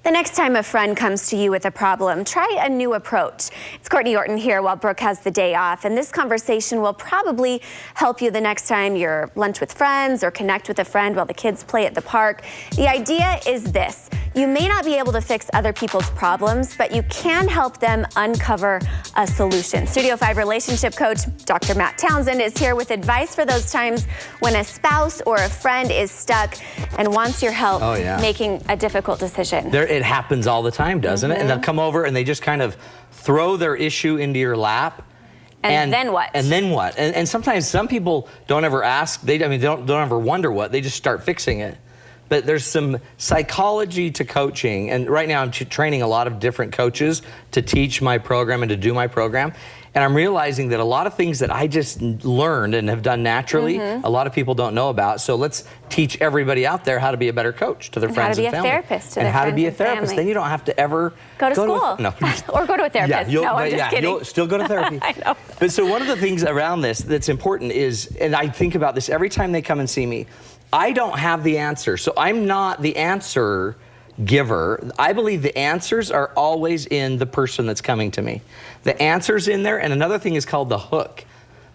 The next time a friend comes to you with a problem, try a new approach. It's Courtney Orton here while Brooke has the day off, and this conversation will probably help you the next time you're lunch with friends or connect with a friend while the kids play at the park. The idea is this: you may not be able to fix other people's problems, but you can help them uncover a solution. Studio 5 relationship coach Dr. Matt Townsend is here with advice for those times when a spouse or a friend is stuck and wants your help making a difficult decision. It happens all the time, doesn't it? And they'll come over and they just kind of throw their issue into your lap. And then what? And then what? And sometimes some people don't ever ask. They don't ever wonder what. They just start fixing it. But there's some psychology to coaching, and right now I'm training a lot of different coaches to teach my program and to do my program. And I'm realizing that a lot of things that I just learned and have done naturally, a lot of people don't know about. So let's teach everybody out there how to be a better coach to their friends and family. How to be a therapist to and their how friends to be a and therapist. family. Then you don't have to ever go to school. Or go to a therapist. Yeah, no, I'm just kidding. You'll still go to therapy. I know. But so one of the things around this that's important is, and I think about this every time they come and see me, I don't have the answer. So I'm not the answer giver. I believe the answers are always in the person that's coming to me. The answer's in there, and another thing is called the hook.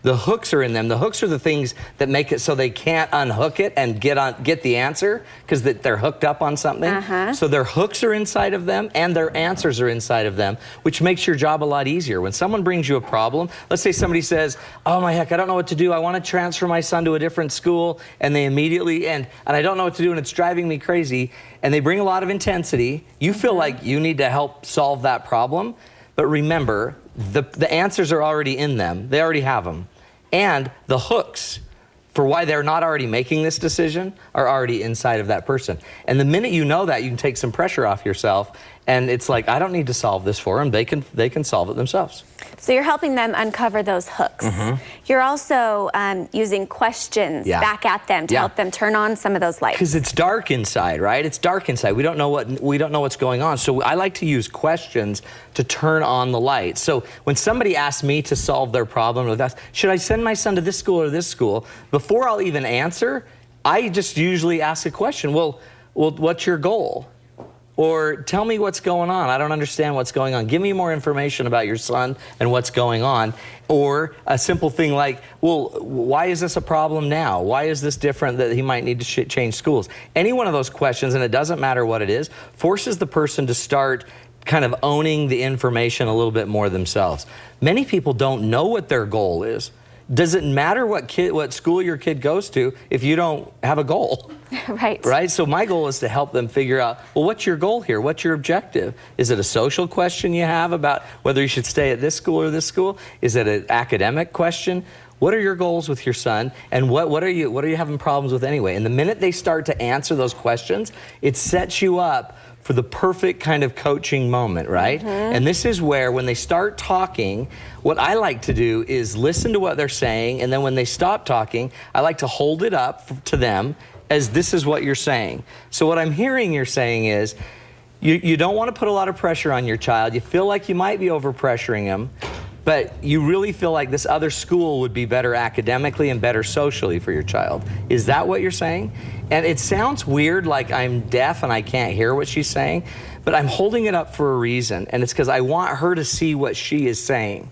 The hooks are in them. The hooks are the things that make it so they can't unhook it and get the answer because they're hooked up on something. So their hooks are inside of them and their answers are inside of them, which makes your job a lot easier. When someone brings you a problem, let's say somebody says, oh my heck, I don't know what to do. I want to transfer my son to a different school, and they immediately, and I don't know what to do and it's driving me crazy, and they bring a lot of intensity. You feel like you need to help solve that problem, but remember, the answers are already in them. They already have them. And the hooks for why they're not already making this decision are already inside of that person. And the minute you know that, you can take some pressure off yourself. And it's like, I don't need to solve this for them. They can solve it themselves. So you're helping them uncover those hooks. You're also using questions back at them to help them turn on some of those lights. Because it's dark inside, right? It's dark inside. We don't know what's going on. So I like to use questions to turn on the light. So when somebody asks me to solve their problem, or should I send my son to this school or this school? Before I'll even answer, I just usually ask a question. Well, what's your goal? Or tell me what's going on. I don't understand what's going on. Give me more information about your son and what's going on. Or a simple thing like, well, why is this a problem now? Why is this different that he might need to change schools? Any one of those questions, and it doesn't matter what it is, forces the person to start kind of owning the information a little bit more themselves. Many people don't know what their goal is. Does it matter what school your kid goes to if you don't have a goal? Right? So my goal is to help them figure out, well, what's your goal here? What's your objective? Is it a social question you have about whether you should stay at this school or this school? Is it an academic question? What are your goals with your son? And what are you having problems with anyway? And the minute they start to answer those questions, it sets you up for the perfect kind of coaching moment, right? And this is where, when they start talking, what I like to do is listen to what they're saying, and then when they stop talking, I like to hold it up to them as, this is what you're saying. So what I'm hearing you're saying is, you don't want to put a lot of pressure on your child. You feel like you might be overpressuring him, but you really feel like this other school would be better academically and better socially for your child. Is that what you're saying? And it sounds weird, like I'm deaf and I can't hear what she's saying, but I'm holding it up for a reason, and it's because I want her to see what she is saying,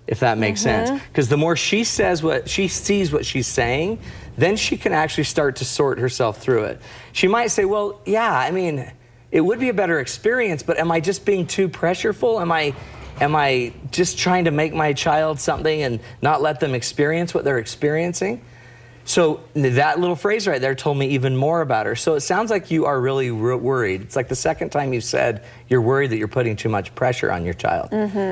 if that makes sense. Because the more she sees what she's saying, then she can actually start to sort herself through it. She might say, well, yeah, I mean, it would be a better experience, but am I just being too pressureful? Am I just trying to make my child something and not let them experience what they're experiencing? So that little phrase right there told me even more about her. So it sounds like you are really worried. It's like the second time you said you're worried that you're putting too much pressure on your child.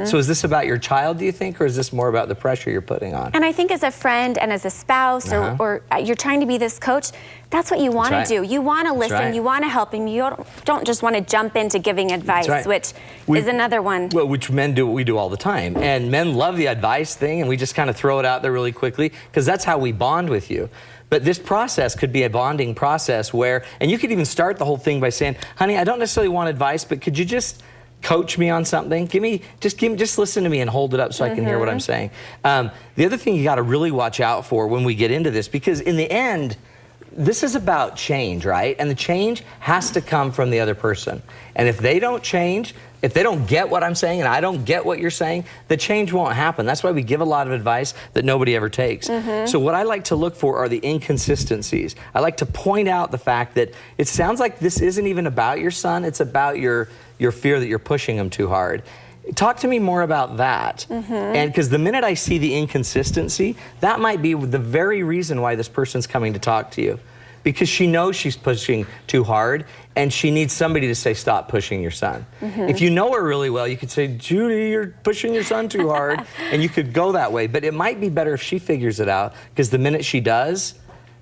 So is this about your child, do you think, or is this more about the pressure you're putting on? And I think as a friend and as a spouse, or you're trying to be this coach, that's what you want to do. You want to listen, you want to help him. You don't just want to jump into giving advice, which is another one. Well, which men do, what we do all the time. And men love the advice thing, and we just kind of throw it out there really quickly, because that's how we bond with you. But this process could be a bonding process where, and you could even start the whole thing by saying, honey, I don't necessarily want advice, but could you just coach me on something? Just listen to me and hold it up so I can hear what I'm saying. The other thing you got to really watch out for when we get into this, because in the end, this is about change, right? And the change has to come from the other person. And if they don't change, if they don't get what I'm saying and I don't get what you're saying, the change won't happen. That's why we give a lot of advice that nobody ever takes. So what I like to look for are the inconsistencies. I like to point out the fact that it sounds like this isn't even about your son, it's about your fear that you're pushing him too hard. Talk to me more about that. And because the minute I see the inconsistency, that might be the very reason why this person's coming to talk to you. Because she knows she's pushing too hard and she needs somebody to say, stop pushing your son. If you know her really well, you could say, Judy, you're pushing your son too hard. And you could go that way. But it might be better if she figures it out, because the minute she does,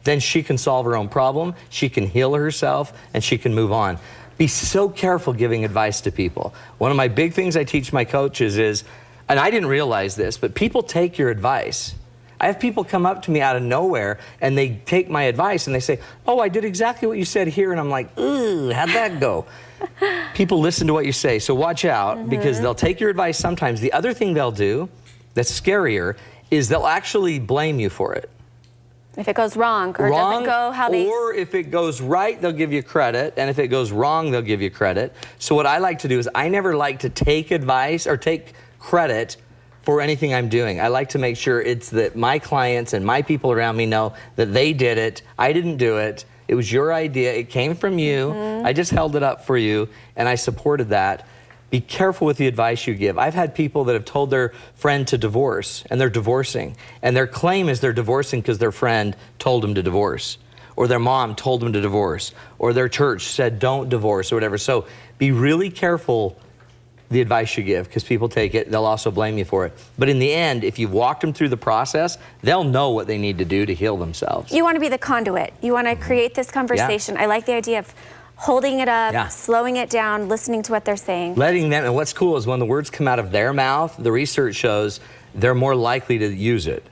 then she can solve her own problem, she can heal herself, and she can move on. Be so careful giving advice to people. One of my big things I teach my coaches is, and I didn't realize this, but people take your advice. I have people come up to me out of nowhere and they take my advice and they say, oh, I did exactly what you said here. And I'm like, ooh, how'd that go? People listen to what you say, so watch out, because they'll take your advice sometimes. The other thing they'll do that's scarier is they'll actually blame you for it. If it goes wrong or doesn't go how they... Or if it goes right, they'll give you credit. And if it goes wrong, they'll give you credit. So what I like to do is I never like to take advice or take credit for anything I'm doing. I like to make sure it's that my clients and my people around me know that they did it. I didn't do it. It was your idea. It came from you. I just held it up for you, and I supported that. Be careful with the advice you give. I've had people that have told their friend to divorce, and they're divorcing. And their claim is they're divorcing because their friend told them to divorce, or their mom told them to divorce, or their church said don't divorce, or whatever. So be really careful the advice you give, because people take it, they'll also blame you for it. But in the end, if you've walked them through the process, they'll know what they need to do to heal themselves. You want to be the conduit. You want to create this conversation. I like the idea of holding it up, slowing it down, listening to what they're saying. Letting them, and what's cool is when the words come out of their mouth, the research shows they're more likely to use it.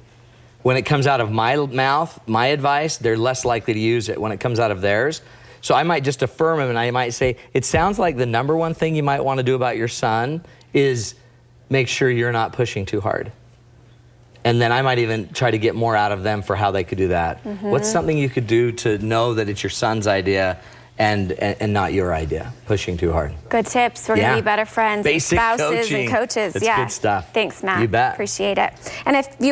When it comes out of my mouth, my advice, they're less likely to use it when it comes out of theirs. So I might just affirm him and I might say, it sounds like the #1 thing you might want to do about your son is make sure you're not pushing too hard. And then I might even try to get more out of them for how they could do that. What's something you could do to know that it's your son's idea and not your idea, pushing too hard? Good tips. We're going to be better friends, Basic spouses coaching. and coaches. That's good stuff. Thanks, Matt. You bet. Appreciate it. And if you